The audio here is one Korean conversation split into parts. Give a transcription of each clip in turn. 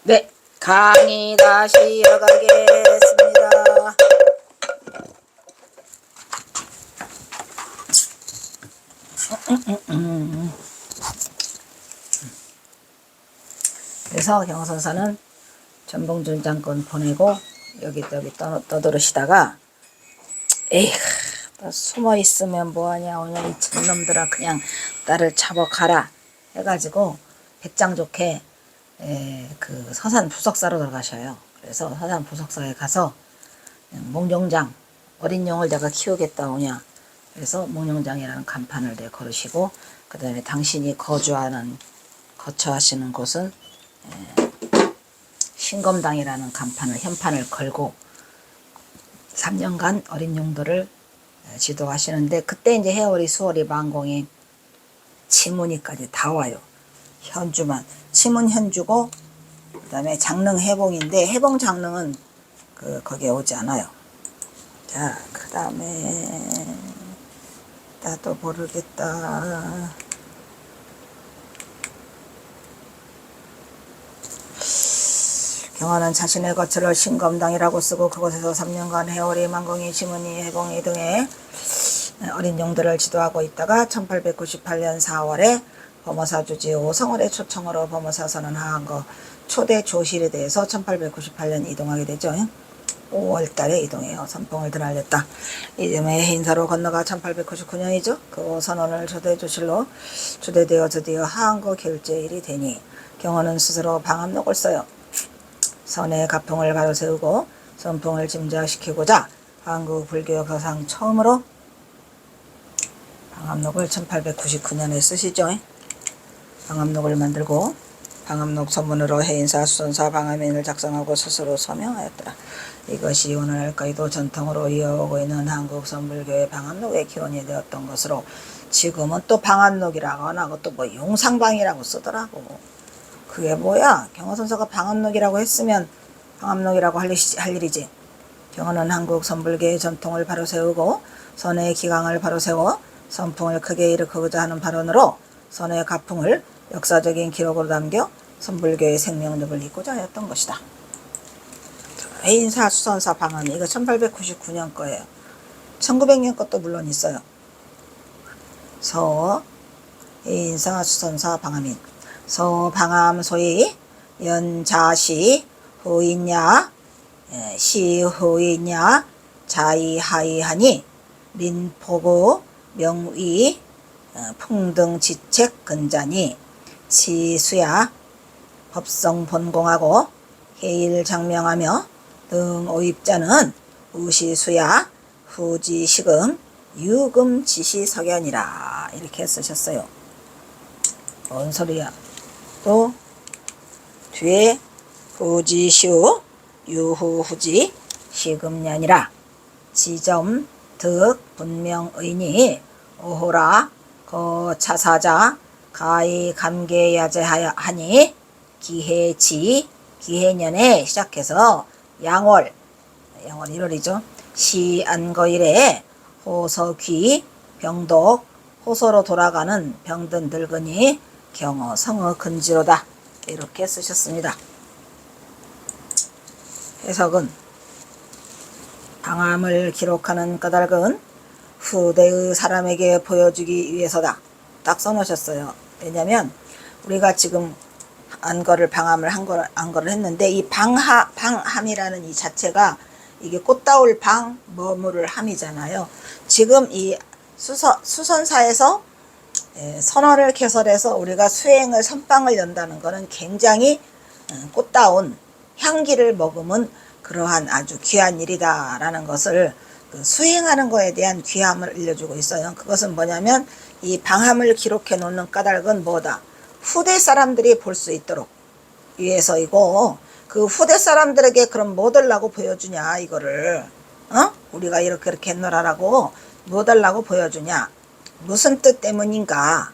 네, 강의 다시 이어가겠습니다. 그래서 경선사는 전봉준 장군 보내고 여기 떠들으시다가 에이그 숨어 있으면 뭐하냐 오냐 이 촌놈들아 그냥 나를 잡아가라 해가지고 배짱 좋게 그 서산 부석사로 들어가셔요. 그래서 서산 부석사에 가서 몽룡장 어린 용을 내가 키우겠다 오냐. 그래서 몽룡장이라는 간판을 걸으시고 그 다음에 당신이 거처하시는 곳은 신검당이라는 간판을 현판을 걸고 3년간 어린 용들을 지도하시는데 그때 이제 해월이 수월이 만공이 치문이까지 다 와요. 현주만 치문 현주고 그 다음에 장릉 해봉인데 해봉 장릉은 거기에 오지 않아요. 자, 그 다음에 나도 모르겠다. 경화는 자신의 거처를 신검당이라고 쓰고 그곳에서 3년간 해월이 만공이 치문이 해봉이 등의 어린 용들을 지도하고 있다가 1898년 4월에 범어사 주지호 성월의 초청으로 범어사 선언한 거 초대 조실에 대해서 1898년 이동하게 되죠. 5월달에 이동해요. 선봉을 드날렸다. 이듬해 해인사로 건너가 1899년이죠. 그 선언을 초대 조실로 초대되어 드디어 하한거 결제일이 되니 경호는 스스로 방암록을 써요. 선의 가풍을 바로 세우고 선풍을 짐작시키고자 한국 불교 역사상 처음으로 방암록을 1899년에 쓰시죠. 방암록을 만들고 방암록 서문으로 해인사 수선사 방암인을 작성하고 스스로 서명하였더라. 이것이 오늘날까지도 전통으로 이어오고 있는 한국 선불교의 방암록의 기원이 되었던 것으로 지금은 또 방암록이라고 안 하고 또 뭐 용상방이라고 쓰더라고. 그게 뭐야? 경호선사가 방암록이라고 했으면 방암록이라고 할 일이지. 경호는 한국 선불교의 전통을 바로 세우고 선의 기강을 바로 세워 선풍을 크게 일으키고자 하는 발언으로 선의 가풍을 역사적인 기록으로 남겨 선불교의 생명력을 잇고자 하였던 것이다. 해인사 수선사 방암 이거 1899년 거예요. 1900년 것도 물론 있어요. 서 해인사 수선사 방암인 서 방암 소위 연자시 후이냐 시후이냐 자이하이하니 린포구 명위 풍등지책 근자니 시수야 법성 본공하고 해일장명하며 등 오입자는 우시수야 후지시금 유금지시석연이라 이렇게 쓰셨어요. 뭔 소리야? 또 뒤에 후지슈 유후후지 시금년이라 지점 득 분명의니 오호라 거차사자 가히 감계야제하니 기해지 기해년에 시작해서 양월 1월이죠. 시안거일에 호서귀 병독 호서로 돌아가는 병든 늙은이 경어 성어 근지로다 이렇게 쓰셨습니다. 해석은 방암을 기록하는 까닭은 후대의 사람에게 보여주기 위해서다. 딱 써놓으셨어요. 왜냐면 우리가 지금 방암을 안거를 했는데 이 방함이라는 이 자체가 이게 꽃다울 방 머무를 함이잖아요. 지금 이 수선사에서 선어를 개설해서 우리가 수행을 선방을 연다는 것은 굉장히 꽃다운 향기를 머금은 그러한 아주 귀한 일이다 라는 것을 수행하는 거에 대한 귀함을 알려주고 있어요. 그것은 뭐냐면 이 방함을 기록해 놓는 까닭은 뭐다? 후대 사람들이 볼 수 있도록 위해서이고 그 후대 사람들에게 그럼 뭐 달라고 보여주냐 이거를 우리가 이렇게 했노라라고 뭐 달라고 보여주냐 무슨 뜻 때문인가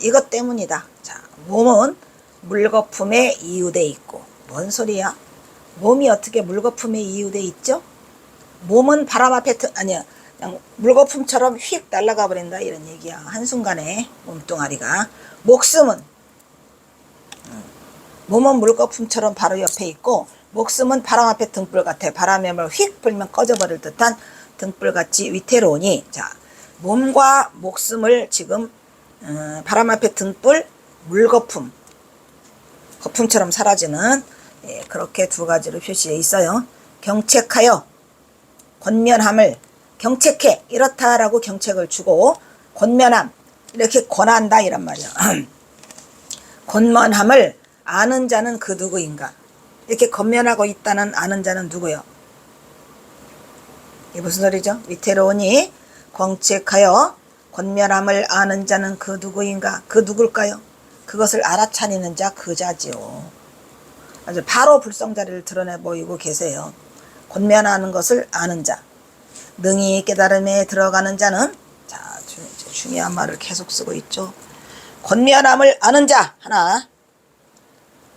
이것 때문이다. 자, 몸은 물거품에 이유돼 있고 뭔 소리야? 몸이 어떻게 물거품에 이유돼 있죠? 몸은 바람 앞에 아니야 그냥 물거품처럼 휙 날아가 버린다 이런 얘기야. 한순간에 몸뚱아리가 목숨은 몸은 물거품처럼 바로 옆에 있고 목숨은 바람 앞에 등불 같아. 바람에 휙 불면 꺼져버릴 듯한 등불같이 위태로우니, 자, 몸과 목숨을 지금 바람 앞에 등불, 물거품, 거품처럼 사라지는, 예, 그렇게 두 가지로 표시되어 있어요. 경책하여 권면함을, 경책해 이렇다라고 경책을 주고, 권면함 이렇게 권한다 이란 말이야. 권면함을 아는 자는 그 누구인가? 이렇게 권면하고 있다는 아는 자는 누구요? 이게 무슨 소리죠? 위태로우니 경책하여 권면함을 아는 자는 그 누구인가? 그 누굴까요? 그것을 알아차리는 자, 그 자지요. 아주 바로 불성자리를 드러내 보이고 계세요. 권면하는 것을 아는 자, 능히 깨달음에 들어가는 자는, 자, 중요한 말을 계속 쓰고 있죠. 권면함을 아는 자 하나,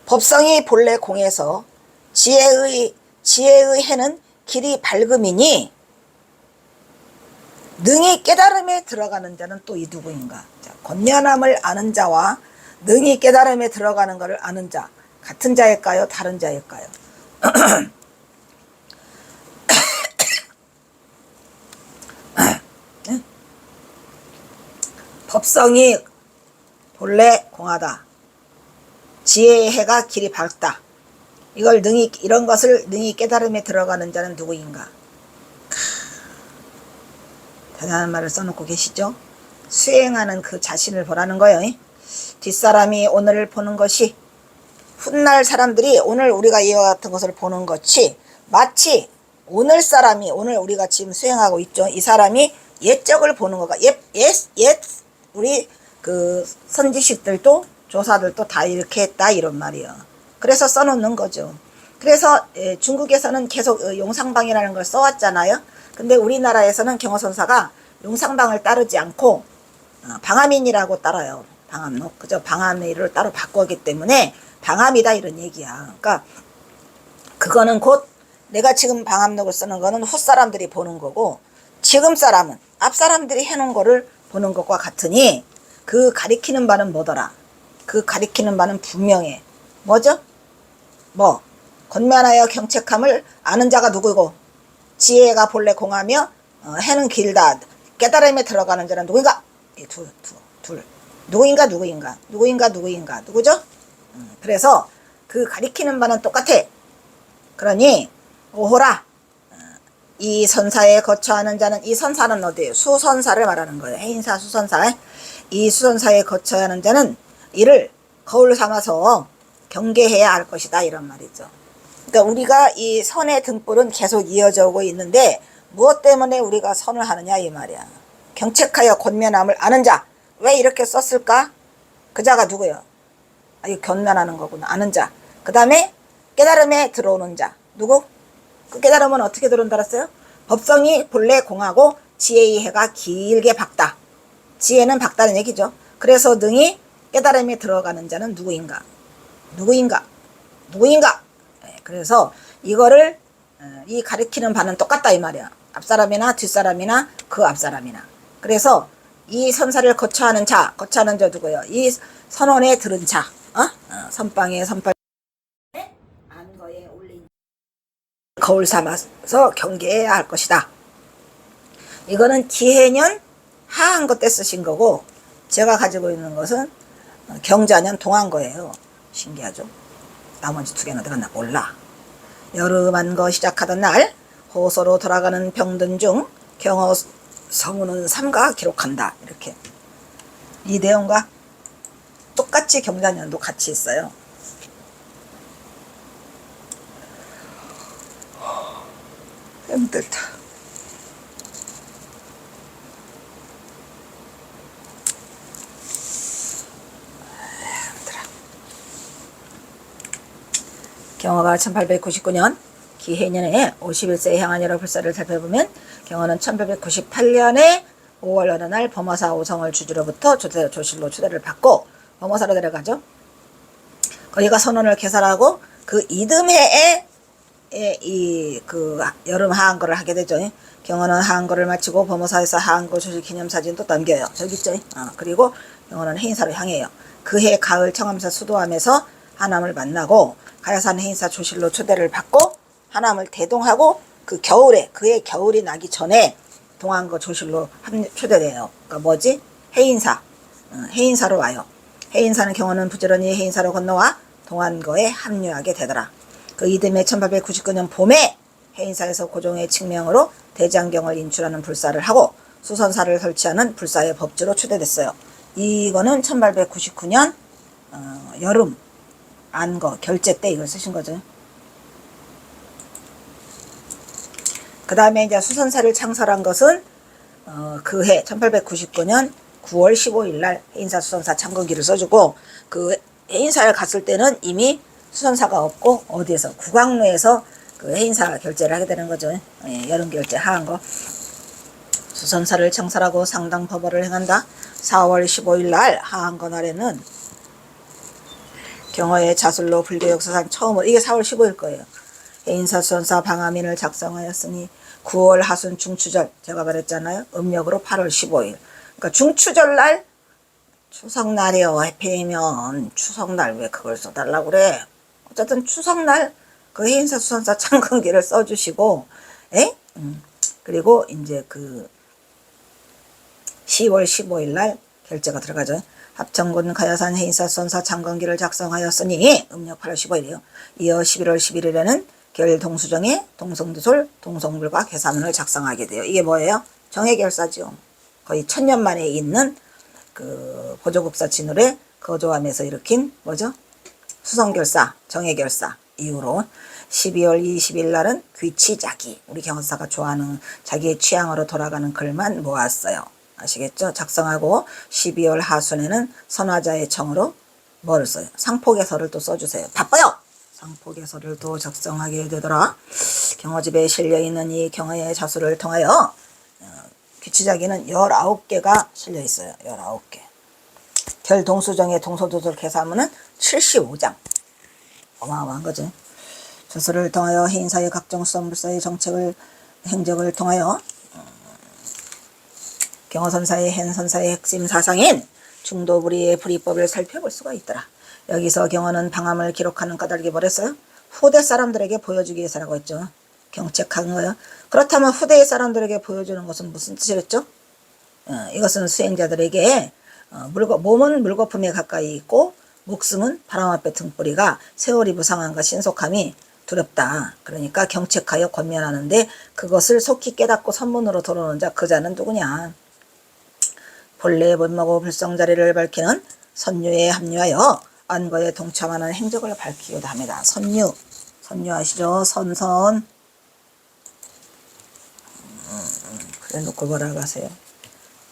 법성이 본래 공에서 지혜의 해는 길이 밝음이니 능히 깨달음에 들어가는 자는 또 이 누구인가? 자, 권면함을 아는 자와 능히 깨달음에 들어가는 것을 아는 자, 같은 자일까요? 다른 자일까요? 법성이 본래 공하다. 지혜의 해가 길이 밝다. 이런 것을 능히 깨달음에 들어가는 자는 누구인가? 대단한 말을 써놓고 계시죠? 수행하는 그 자신을 보라는 거예요. 뒷사람이 오늘을 보는 것이 훗날 사람들이 오늘 우리가 이와 같은 것을 보는 것이 마치 오늘 사람이, 오늘 우리가 지금 수행하고 있죠. 이 사람이 옛적을 보는 거가 옛 우리 그 선지식들도 조사들도 다 이렇게 했다 이런 말이에요. 그래서 써놓는 거죠. 그래서 중국에서는 계속 용상방이라는 걸 써왔잖아요. 근데 우리나라에서는 경허선사가 용상방을 따르지 않고 방암인이라고 따라요. 방암록. 그죠? 방암이를 따로 바꾸었기 때문에 방암이다 이런 얘기야. 그러니까 그거는 곧 내가 지금 방암록을 쓰는 거는 훗사람들이 보는 거고, 지금 사람은 앞 사람들이 해놓은 거를 보는 것과 같으니 그 가리키는 바는 뭐더라? 그 가리키는 바는 분명해. 뭐죠? 권면하여 경책함을 아는 자가 누구고, 지혜가 본래 공하며 해는 길다. 깨달음에 들어가는 자는 누구인가? 둘. 누구인가? 누구죠? 그래서 그 가리키는 바는 똑같아. 그러니 오호라, 이 선사에 거처하는 자는, 이 선사는 어디예요? 수선사를 말하는 거예요. 해인사 수선사. 이 수선사에 거쳐야 하는 자는 이를 거울 삼아서 경계해야 할 것이다 이런 말이죠. 그러니까 우리가 이 선의 등불은 계속 이어져 오고 있는데 무엇 때문에 우리가 선을 하느냐 이 말이야. 경책하여 권면함을 아는 자. 왜 이렇게 썼을까? 그 자가 누구예요? 이거 견면하는 거구나. 아는 자. 그 다음에 깨달음에 들어오는 자. 누구? 그 깨달음은 어떻게 들어온다 그랬어요? 법성이 본래 공하고 지혜의 해가 길게 밝다. 지혜는 밝다는 얘기죠. 그래서 능히 깨달음에 들어가는 자는 누구인가? 그래서 이거를 이 가리키는 바는 똑같다 이 말이야. 앞사람이나 뒷사람이나 그 앞사람이나. 그래서 이 선사를 거쳐하는 자 누구예요? 이 선원에 들은 자, 선방에 선발 안거에 올린 거울 삼아서 경계해야 할 것이다. 이거는 기해년 하한거 때 쓰신 거고, 제가 가지고 있는 것은 경자년 동한거예요. 신기하죠? 나머지 두 개는 어디 갔나 몰라. 여름한거 시작하던 날 호소로 돌아가는 병든 중 경허 성우는 삼가 기록한다. 이렇게 이 내용과 똑같이 경자년도 같이 있어요. 힘들다. 경허가 1899년 기해년에 51세에 향한 여러 불사를 살펴보면, 경허는 1898년에 5월 어느 날 범어사 오성을 주주로부터 조실로 초대를 받고 범어사로 내려가죠. 거기가 선원을 개설하고 그 이듬해에 그 여름 하한거를 하게 되죠. 경허는 하한거를 마치고 범어사에서 하한거 조실 기념사진도 남겨요. 저기 있죠. 그리고 경허는 해인사로 향해요. 그해 가을 청암사 수도함에서 하남을 만나고 가야산 해인사 조실로 초대를 받고 하남을 대동하고 그 겨울에 그의 겨울이 나기 전에 동안거 조실로 초대돼요. 그러니까 뭐지? 해인사. 해인사로 와요. 해인사는 경호는 부지런히 해인사로 건너와 동안거에 합류하게 되더라. 그 이듬해 1899년 봄에 해인사에서 고종의 칙명으로 대장경을 인출하는 불사를 하고 수선사를 설치하는 불사의 법주로 초대됐어요. 이거는 1899년 여름 안거 결제 때 이걸 쓰신 거죠. 그 다음에 이제 수선사를 창설한 것은 그해 1899년 9월 15일 날 해인사 수선사 창건기를 써주고 그 해인사를 갔을 때는 이미 수선사가 없고 어디에서 구광로에서 그 해인사 결제를 하게 되는 거죠. 여름 결제 하한 거. 수선사를 창설하고 상당 법어를 행한다. 4월 15일 날 하한 거 날에는 경허의 자술로 불교 역사상 처음으로 이게 4월 15일 거예요. 해인사 수선사 방화민을 작성하였으니 9월 하순 중추절 제가 말했잖아요. 음력으로 8월 15일. 그러니까 중추절 날 추석날이요. 해피면 추석날 왜 그걸 써달라고 그래. 어쨌든 추석날 그 해인사 수선사 창건기를 써주시고 그리고 이제 그 10월 15일 날 결제가 들어가죠. 합천군 가야산 해인사 수선사 창건기를 작성하였으니 음력 8월 15일이요. 이어 11월 11일에는 결동수정에 동성두솔 동성불과 개사문을 작성하게 돼요. 이게 뭐예요? 정해결사죠. 거의 1000년 만에 있는 그 보조국사 진울에 거조함에서 일으킨 뭐죠? 수성결사, 정해결사 이후로 12월 20일 날은 귀치자기 우리 경호사가 좋아하는 자기의 취향으로 돌아가는 글만 모았어요. 아시겠죠? 작성하고 12월 하순에는 선화자의 청으로 뭐를 써요? 상포개서를 또 써주세요. 바빠요! 상포개서를 또 작성하게 되더라. 경호집에 실려있는 이 경호의 자수를 통하여 귀치자기는 19개가 실려있어요. 19개. 결동수정의 동서도솔 개사문은 75장. 어마어마한 거죠. 저서를 통하여 해인사의 각종 수선불사의 정책을 행적을 통하여 경호선사의 hen선사의 핵심 사상인 중도불의의 불의법을 살펴볼 수가 있더라. 여기서 경호는 방함을 기록하는 까닭이 뭐랬어요? 후대 사람들에게 보여주기 위해서라고 했죠. 경책한 거예요. 그렇다면 후대의 사람들에게 보여주는 것은 무슨 뜻이랬죠? 이것은 수행자들에게 몸은 물거품에 가까이 있고 목숨은 바람 앞에 등불이가 세월이 무상함과 신속함이 두렵다. 그러니까 경책하여 권면하는데 그것을 속히 깨닫고 선문으로 들어오는 자 그 자는 누구냐. 본래의 본모고 불성자리를 밝히는 선유에 합류하여 안거에 동참하는 행적을 밝히기도 합니다. 선유 아시죠? 선선 그래 놓고 뭐라고 하세요?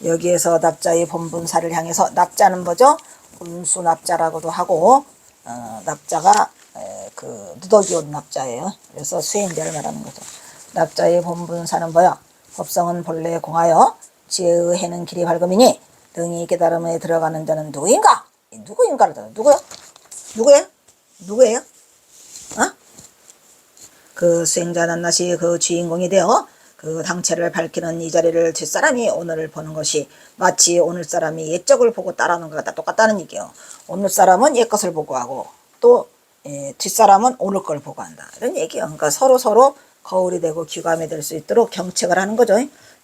여기에서 납자의 본분사를 향해서 납자는 뭐죠? 본수 납자라고도 하고 납자가 그 누더기 옷 납자예요. 그래서 수행자를 말하는 거죠. 납자의 본분사는 뭐야? 법성은 본래 공하여 지혜의 해는 길이 밝음이니 등이 깨달음에 들어가는 자는 누구인가? 누구인가를 누구야? 누구예요? 그 수행자 낱낱이 그 주인공이 되어 그 당체를 밝히는 이 자리를 뒷사람이 오늘을 보는 것이 마치 오늘 사람이 옛적을 보고 따라하는 것과 똑같다는 얘기예요. 오늘 사람은 옛 것을 보고 하고 또 뒷사람은 오늘 걸 보고 한다. 이런 얘기예요. 그러니까 서로 거울이 되고 귀감이 될 수 있도록 경책을 하는 거죠.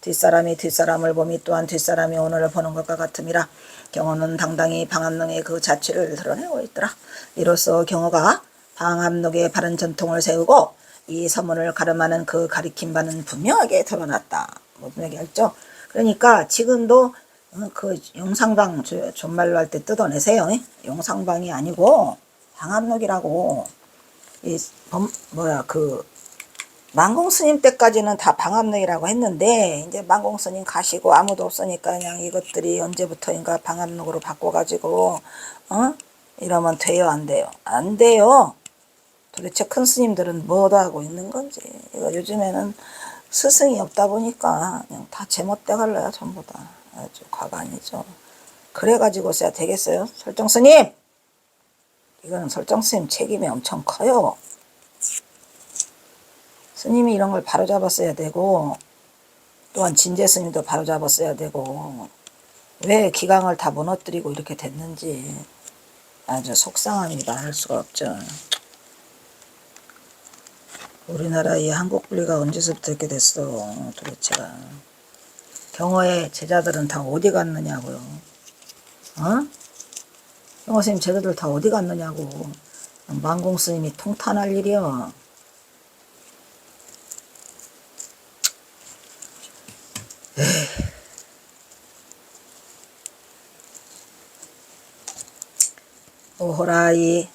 뒷사람이 뒷사람을 보미 또한 뒷사람이 오늘을 보는 것과 같음이라 경호는 당당히 방암록의 그 자취를 드러내고 있더라. 이로써 경호가 방암록의 바른 전통을 세우고 이 서문을 가름하는 그 가리킨 바는 분명하게 드러났다. 분명히 알죠? 그러니까 지금도 그 영상방 존말로 할 때 뜯어내세요. 영상방이 아니고 방암록이라고 그 만공스님 때까지는 다 방암록이라고 했는데 이제 만공스님 가시고 아무도 없으니까 그냥 이것들이 언제부터인가 방암록으로 바꿔가지고 이러면 돼요 안 돼요? 안 돼요. 도대체 큰 스님들은 뭐 하고 있는 건지. 이거 요즘에는 스승이 없다 보니까 그냥 다 제멋대 갈라요 전부 다. 아주 과간이죠. 그래가지고 써야 되겠어요? 설정스님! 이거는 설정스님 책임이 엄청 커요. 스님이 이런 걸 바로잡았어야 되고 또한 진제스님도 바로잡았어야 되고 왜 기강을 다 무너뜨리고 이렇게 됐는지 아주 속상합니다. 할 수가 없죠. 우리나라의 한국 분리가 언제서부터 이렇게 됐어 도대체가. 경호의 제자들은 다 어디 갔느냐고요. 어? 경호 스님 제자들 다 어디 갔느냐고. 만공 스님이 통탄할 일이여. 오호라이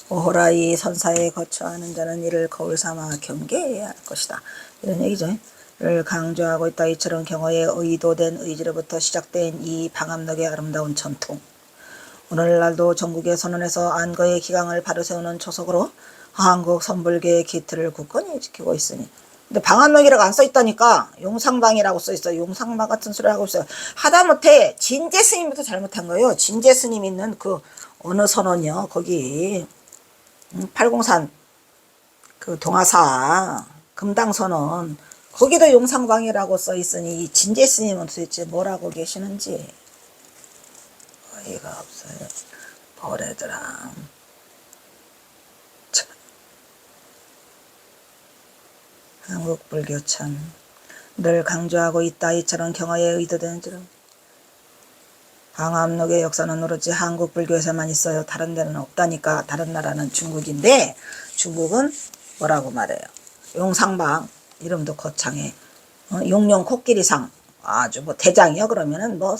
오호라이 선사에 거처하는 자는 이를 거울 삼아 경계해야 할 것이다. 이런 얘기죠. 를 강조하고 있다. 이처럼 경어의 의도된 의지로부터 시작된 이 방암록의 아름다운 전통. 오늘날도 전국의 선원에서 안거의 기강을 바로 세우는 초석으로 한국 선불교의 기틀을 굳건히 지키고 있으니. 근데 방암록이라고 안 써있다니까. 용상방이라고 써있어요. 용상방 같은 소리 하고 있어요. 하다못해 진제 스님부터 잘못한 거예요. 진제 스님 있는 그 어느 선원이요. 거기 803 그 동화사 금당선언 거기도 용상방이라고 써있으니 이 진제 스님은 도대체 뭐라고 계시는지 어이가 없어요. 버레더라. 한국 불교 참 늘 강조하고 있다. 이처럼 경어에 의도되는 줄은 방암록의 역사는 오로지 한국 불교에서만 있어요. 다른 데는 없다니까. 다른 나라는 중국인데 중국은 뭐라고 말해요. 용상방 이름도 거창해. 용룡 코끼리상 아주 뭐 대장이요. 그러면은 뭐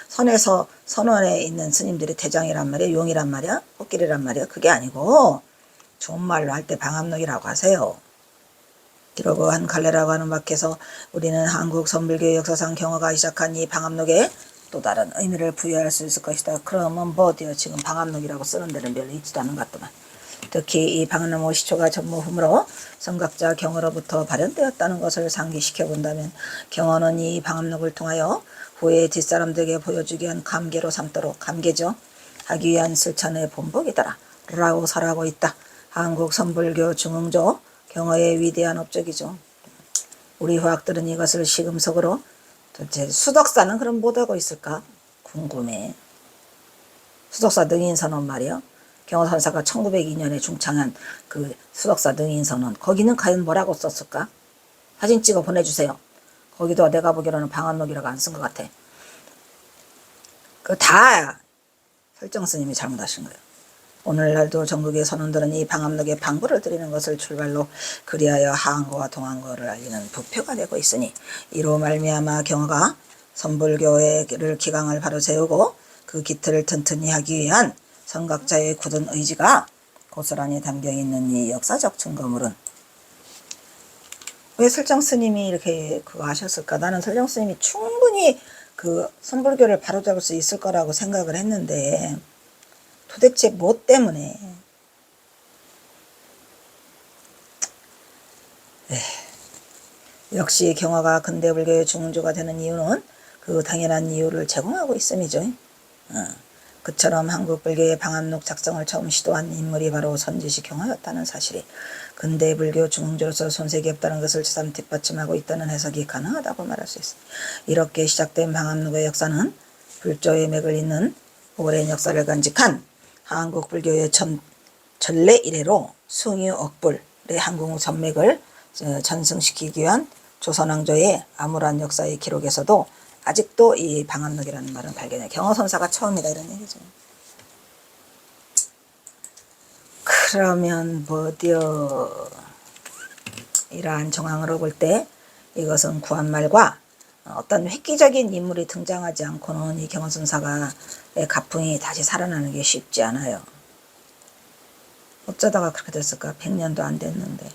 선에서 선원에 있는 스님들이 대장이란 말이야. 용이란 말이야. 코끼리란 말이야. 그게 아니고 좋은 말로 할 때 방암록이라고 하세요. 이러고 한 갈래라고 하는 밖에서 우리는 한국 선불교의 역사상 경어가 시작한 이 방암록에 또 다른 의미를 부여할 수 있을 것이다. 그러면 뭐 어때요? 지금 방암록이라고 쓰는 데는 별로 있지도 않은 것 같더만. 특히 이 방암록 시초가 전무후무로 성각자 경어로부터 발현되었다는 것을 상기시켜 본다면 경어는 이 방암록을 통하여 후에 뒷사람들에게 보여주기 위한 감개로 삼도록 감개죠. 하기 위한 실천의 본보기더라 라고 설하고 있다. 한국 선불교 중흥조 경어의 위대한 업적이죠. 우리 화학들은 이것을 시금석으로 도대체 수덕사는 그럼 못하고 있을까? 궁금해. 수덕사 능인선언 말이요. 경어선사가 1902년에 중창한 그 수덕사 능인선언 거기는 과연 뭐라고 썼을까? 사진 찍어 보내주세요. 거기도 내가 보기로는 방암록이라고 안 쓴 것 같아. 그 다 설정스님이 잘못하신 거예요. 오늘날도 전국의 선원들은 이 방암록에 방부를 드리는 것을 출발로 그리하여 하한거와 동한거를 알리는 부표가 되고 있으니 이로 말미암아 경어가 선불교회를 기강을 바로 세우고 그 기틀을 튼튼히 하기 위한 선각자의 굳은 의지가 고스란히 담겨있는 이 역사적 증거물은 왜 설정스님이 이렇게 그거 하셨을까? 나는 설정스님이 충분히 그 선불교를 바로잡을 수 있을 거라고 생각을 했는데 도대체 뭐 때문에? 역시 경어가 근대불교의 중흥조가 되는 이유는 그 당연한 이유를 제공하고 있음이죠. 그처럼 한국불교의 방암록 작성을 처음 시도한 인물이 바로 선지시 경어였다는 사실이 근대불교 중흥조로서 손색이 없다는 것을 새삼 뒷받침하고 있다는 해석이 가능하다고 말할 수 있습니다. 이렇게 시작된 방암록의 역사는 불조의 맥을 잇는 오랜 역사를 간직한 한국 불교의 전래 이래로 숭유 억불의 한국 전맥을 전승시키기 위한 조선왕조의 암울한 역사의 기록에서도 아직도 이 방암록이라는 말은 발견해. 경어선사가 처음이다 이런 얘기죠. 그러면 뭐디어 이러한 정황으로 볼 때 이것은 구한말과 어떤 획기적인 인물이 등장하지 않고는 이 경어선사가의 가풍이 다시 살아나는 게 쉽지 않아요. 어쩌다가 그렇게 됐을까? 100년도 안 됐는데.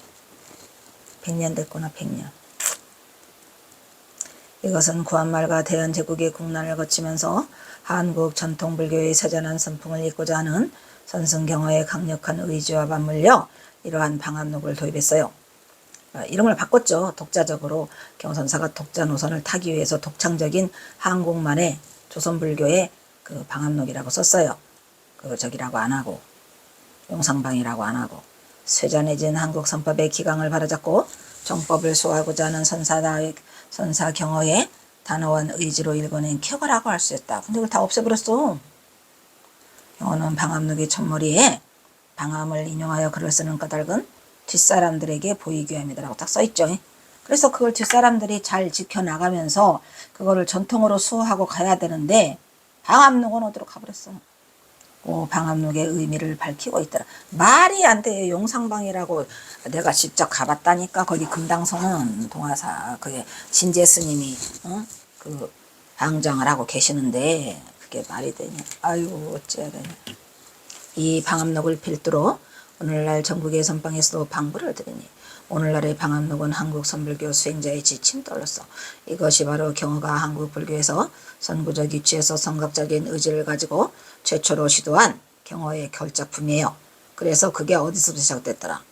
100년 됐구나. 100년. 이것은 구한말과 대한제국의 국난을 거치면서 한국 전통불교의 세잔한 선풍을 잇고자 하는 선승경어의 강력한 의지와 맞물려 이러한 방암록을 도입했어요. 이름을 바꿨죠. 독자적으로 경선사가 독자 노선을 타기 위해서 독창적인 한국만의 조선불교의 그 방암록이라고 썼어요. 그 저기라고 안 하고 용상방이라고 안 하고 쇠잔해진 한국 선법의 기강을 바로잡고 정법을 소화하고자 하는 선사 경어의 단호한 의지로 일궈낸 쾌거라고 할 수 있다. 근데 그걸 다 없애버렸어. 경호는 방암록의 첫머리에 방암을 인용하여 글을 쓰는 까닭은 뒷사람들에게 보이기 위함이다라고 딱 써있죠. 그래서 그걸 뒷사람들이 잘 지켜나가면서 그거를 전통으로 수호하고 가야 되는데 방암록은 어디로 가버렸어. 방암록의 의미를 밝히고 있더라. 말이 안 돼. 용상방이라고 내가 직접 가봤다니까. 거기 금당서는 동화사 그게 진제 스님이 그 방장을 하고 계시는데 그게 말이 되냐. 아유 어째야 되냐. 이 방암록을 필두로 오늘날 전국의 선방에서도 방부를 드리니 오늘날의 방암록은 한국 선불교 수행자의 지침 떨렀어. 이것이 바로 경호가 한국 불교에서 선구적 위치에서 성각적인 의지를 가지고 최초로 시도한 경호의 결작품이에요. 그래서 그게 어디서부터 시작됐더라.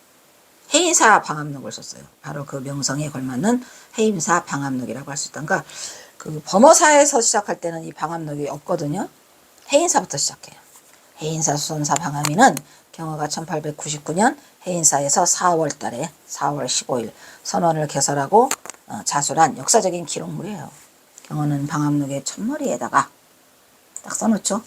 해인사 방암록을 썼어요. 바로 그 명성에 걸맞는 해인사 방암록이라고 할 수 있던가. 그 범어사에서 시작할 때는 이 방암록이 없거든요. 해인사부터 시작해요. 해인사 수선사 방암이는 경호가 1899년 해인사에서 4월 달에 4월 15일 선원을 개설하고 자술한 역사적인 기록물이에요. 경호는 방암록의 첫머리에다가 딱 써놓죠.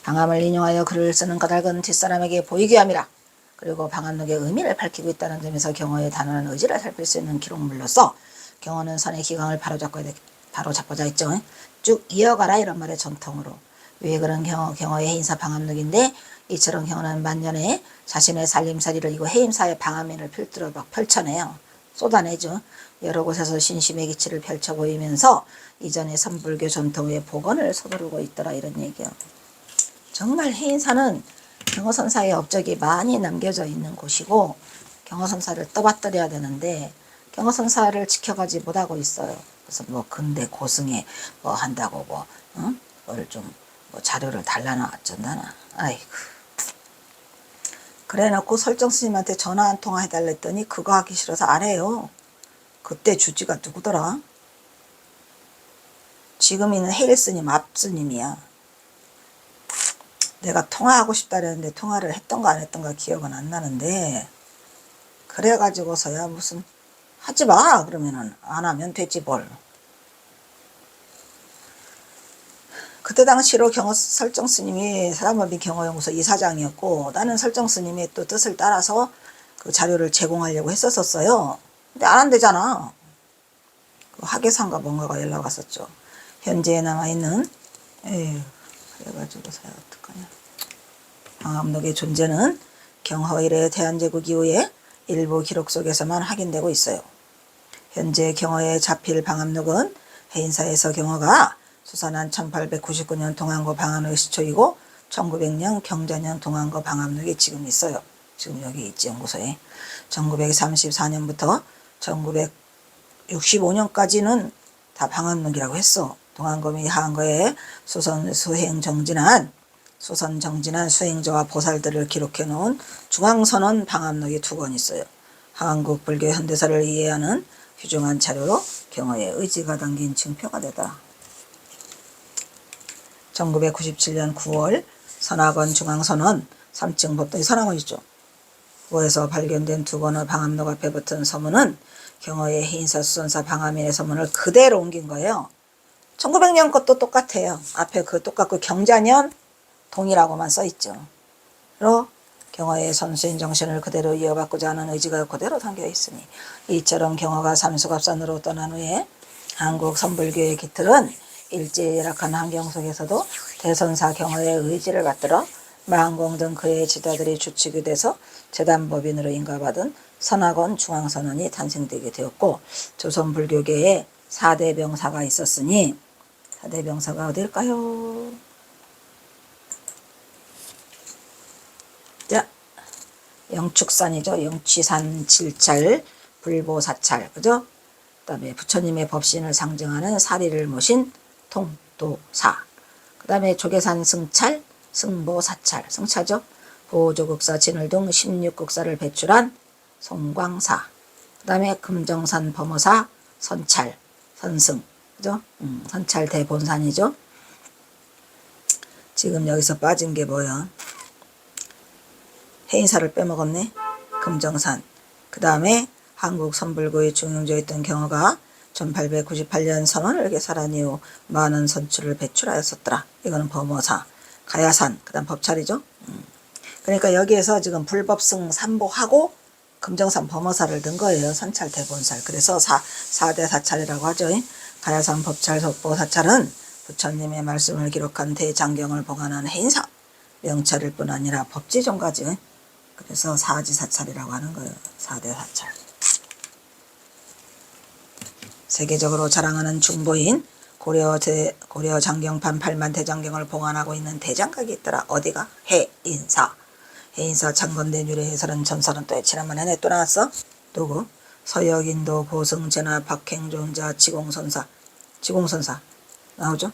방암을 인용하여 글을 쓰는 까닭은 뒷사람에게 보이게 함이라. 그리고 방암록의 의미를 밝히고 있다는 점에서 경호의 단호한 의지를 살필 수 있는 기록물로서 경호는 선의 기강을 바로잡고자 했죠. 쭉 이어가라 이런 말의 전통으로. 왜 그런 경호의 해인사 방암록인데 이처럼 경호는 만년에 자신의 살림살이를 이거 해임사의 방암인을 필두로 막 펼쳐내요. 쏟아내죠. 여러 곳에서 신심의 기치를 펼쳐 보이면서 이전의 선불교 전통의 복원을 서두르고 있더라 이런 얘기예요. 정말 해인사는 경호선사의 업적이 많이 남겨져 있는 곳이고 경호선사를 떠받들여야 되는데 경호선사를 지켜가지 못하고 있어요. 그래서 뭐 근대 고승에 뭐 한다고 뭘 좀 뭐 자료를 달라나 어쩐다나. 아이고. 그래 놓고 설정 스님한테 전화 한 통화 해달라 했더니 그거 하기 싫어서 안 해요. 그때 주지가 누구더라? 지금 있는 헤일 스님 앞 스님이야. 내가 통화하고 싶다 그랬는데 통화를 했던가 안 했던가 기억은 안 나는데 그래가지고서야 무슨 하지 마 그러면은 안 하면 되지 뭘. 그때 당시로 설정 스님이 사람법인 경호연구소 이사장이었고 나는 설정 스님의 또 뜻을 따라서 그 자료를 제공하려고 했었어요. 근데 안 한대잖아. 그 하계상가 뭔가가 연락 왔었죠. 현재에 남아있는 그래가지고서야 어떡하냐. 방암록의 존재는 경허 이래 대한제국 이후에 일부 기록 속에서만 확인되고 있어요. 현재 경허에 잡힐 방암록은 해인사에서 경허가 수산한 1899년 동안고 방암록의 시초이고 1900년 경자년 동안고 방암록이 지금 있어요. 지금 여기 있지 연구소에. 1934년부터 1965년까지는 다 방암록이라고 했어. 동안검이 하한거에 수선 정진한 수행자와 보살들을 기록해 놓은 중앙선원 방암록이 2권 있어요. 한국 불교 현대사를 이해하는 휘중한 자료로 경허의 의지가 담긴 증표가 되더라. 1997년 9월 선악원 중앙선원 3층 법당이 선악원이죠. 그거에서 발견된 2권의 방암록 앞에 붙은 서문은 경허의 해인사 수선사 방암인의 서문을 그대로 옮긴 거예요. 1900년 것도 똑같아요. 앞에 그 똑같고 경자년 동이라고만 써있죠. 로 경허의 선수인 정신을 그대로 이어받고자 하는 의지가 그대로 담겨 있으니 이처럼 경허가 삼수갑산으로 떠난 후에 한국 선불교의 깃틀은 일제열악한 환경 속에서도 대선사 경허의 의지를 받들어 마항공 등 그의 지도자들이 주축이 돼서 재단법인으로 인가받은 선악원 중앙선원이 탄생되게 되었고 조선불교계에 4대 병사가 있었으니 4대 병사가 어딜까요? 자, 영축산이죠. 영취산 칠찰 불보사찰 그죠? 그 다음에 부처님의 법신을 상징하는 사리를 모신 통도사 그 다음에 조계산 승찰 승보사찰 승차죠. 보조국사 진을 등 16국사를 배출한 송광사 그 다음에 금정산 범어사 선찰 선승 그죠? 선찰 대본산이죠. 지금 여기서 빠진 게 뭐야? 해인사를 빼먹었네. 금정산 그 다음에 한국 선불교의 중용조였던 경허가 1898년 선원을 개설한 이후 많은 선출을 배출하였었더라. 이거는 범어사, 가야산, 그 다음 법찰이죠. 그러니까 여기에서 지금 불법승 삼보하고 금정산 범어사를 든 거예요. 선찰, 대본살. 그래서 4대 사찰이라고 하죠. 가야산, 법찰, 속보, 사찰은 부처님의 말씀을 기록한 대장경을 보관한 해인사, 명찰일 뿐 아니라 법지종까지. 그래서 사지사찰이라고 하는 거예요. 4대 사찰. 세계적으로 자랑하는 중보인 고려 장경판 8만 대장경을 봉안하고 있는 대장각이 있더라. 어디가? 해인사. 해인사 창건된 유래 해설은 전설은 또 지난번에 또 나왔어. 누구? 서역인도 보승 제나 박행존자 지공선사 나오죠.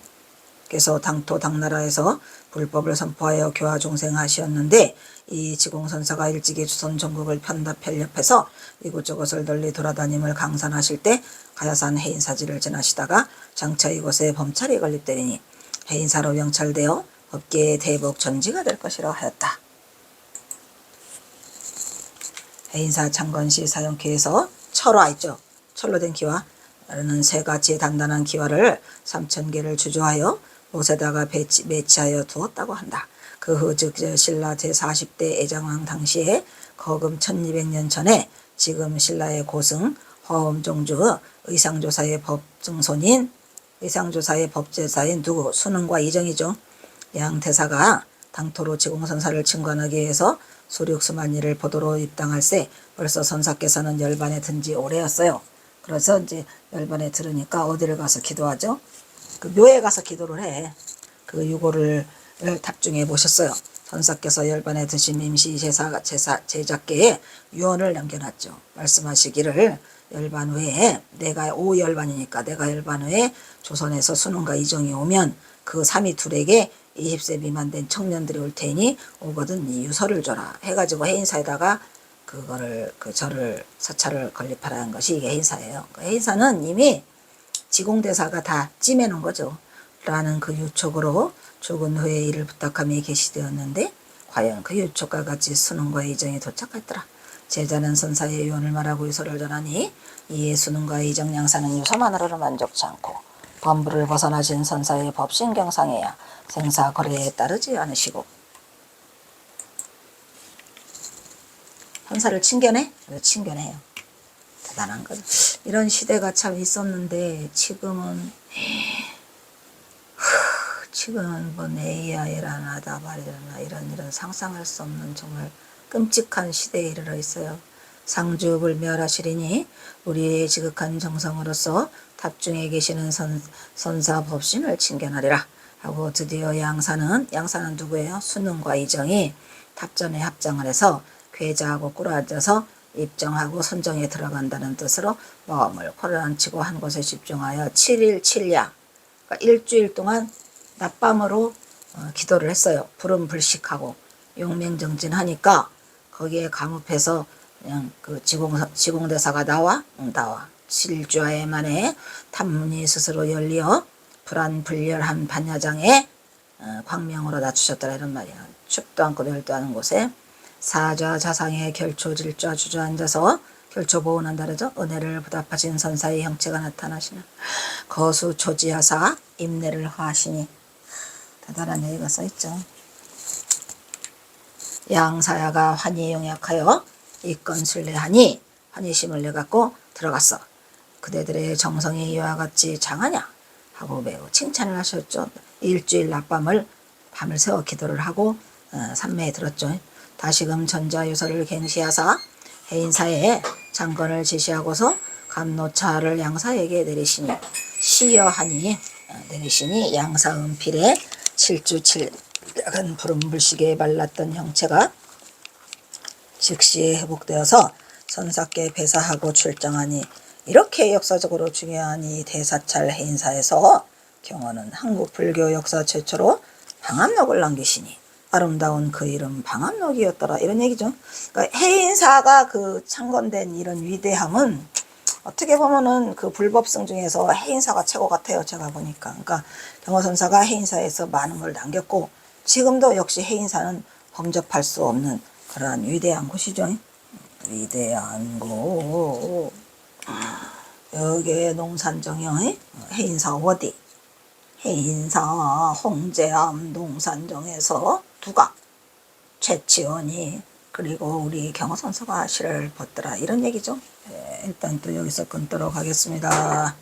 그래서 당토 당나라에서 불법을 선포하여 교화 종생하시었는데 이 지공선사가 일찍이 조선 전국을 편협해서 이곳저곳을 널리 돌아다님을 강산하실 때 가야산 해인사지를 지나시다가 장차 이곳에 범찰이 건립되리니 해인사로 명찰되어 업계의 대복 전지가 될 것이라 하였다. 해인사 창건시 사용기에서 철화 있죠. 철로 된 기와는 세 가지 단단한 기와를 3000개를 주조하여 못에다가 매치하여 두었다고 한다. 그 후 즉 신라 제40대 애장왕 당시에 거금 1200년 전에 지금 신라의 고승 허엄종주 의상조사의 법증손인 의상조사의 법제사인 누구? 순응과 이정이죠. 양 대사가 당토로 지공선사를 칭관하기 위해서 수륙수만 일을 보도로 입당할 새 벌써 선사께서는 열반에 든 지 오래였어요. 그래서 이제 열반에 들으니까 어디를 가서 기도하죠? 그 묘에 가서 기도를 해. 그 유고를 탑중해 보셨어요. 선사께서 열반에 드신 임시 제작계에 유언을 남겨놨죠. 말씀하시기를 열반 후에 내가 5열반이니까 내가 열반 후에 조선에서 순응과 이정이 오면 그 삼위 둘에게 20세 미만 된 청년들이 올 테니 오거든 이 유서를 줘라 해가지고 해인사에다가 그거를 절을 사찰을 건립하라는 것이 이게 해인사예요. 그 해인사는 이미 지공대사가 다 찜해놓은 거죠. 라는 그 유촉으로 죽은 후에 이를 부탁함이 게시되었는데 과연 그 유촉과 같이 순응과 이정이 도착했더라. 제자는 선사의 유언을 말하고 유서를 전하니 이에 순응과 이정 양사는 유서만으로는 만족치 않고 범부를 벗어나신 선사의 법신경상에야 생사 거래에 따르지 않으시고 선사를 칭견해? 칭견해요. 대단한 거죠. 이런 시대가 참 있었는데 지금은 뭐 AI라나 다발이라나 이런 상상할 수 없는 정말 끔찍한 시대에 이르러 있어요. 상주불멸하시리니 우리의 지극한 정성으로서 탑중에 계시는 선사 법신을 칭견하리라 하고 드디어 양사는 누구예요? 순응과 이정이 탑전에 합장을 해서 괴자하고 꿇어앉아서 입정하고 선정에 들어간다는 뜻으로 마음을 코를 앉히고 한 곳에 집중하여 7일 7야 그러니까 일주일 동안 낮밤으로 기도를 했어요. 불은 불식하고 용맹정진하니까 거기에 감업해서 그냥 그 지공대사가 나와 7주하에 만에 탐문이 스스로 열리어 불안불렬한 반야장에 광명으로 낮추셨더라 이런 말이야. 춥도 않고 덜도 않은 곳에 사좌 자상에 결초질좌 주저앉아서 결초보은한다 그러죠. 은혜를 부답하신 선사의 형체가 나타나시는 거수초지하사 임내를 하시니 대단한 얘기가 써있죠. 양사야가 환희 용약하여 이건 순례하니 환희심을 내갖고 들어갔어. 그대들의 정성이 이와 같이 장하냐 하고 매우 칭찬을 하셨죠. 일주일 낮밤을 밤을 새워 기도를 하고 산매에 들었죠. 다시금 전자유서를 갱시하사 해인사에 장건을 지시하고서 감노차를 양사에게 내리시니 시여하니 내리시니 양사 은필에 7주 7약은 푸른 불식에 말랐던 형체가 즉시 회복되어서 선사께 배사하고 출정하니 이렇게 역사적으로 중요한 이 대사찰 해인사에서 경호는 한국 불교 역사 최초로 방암록을 남기시니 아름다운 그 이름 방암록이었더라 이런 얘기죠. 그러니까 해인사가 그 창건된 이런 위대함은 어떻게 보면은 그 불법성 중에서 해인사가 최고 같아요. 제가 보니까. 그러니까 경호선사가 해인사에서 많은 걸 남겼고 지금도 역시 해인사는 범접할 수 없는 그러한 위대한 곳이죠. 위대한 곳. 여기에 농산정의 해인사 어디 해인사 홍제암 농산정에서 두각 최치원이 그리고 우리 경호선서가 실을 벗더라 이런 얘기죠. 네, 일단 또 여기서 끊도록 하겠습니다.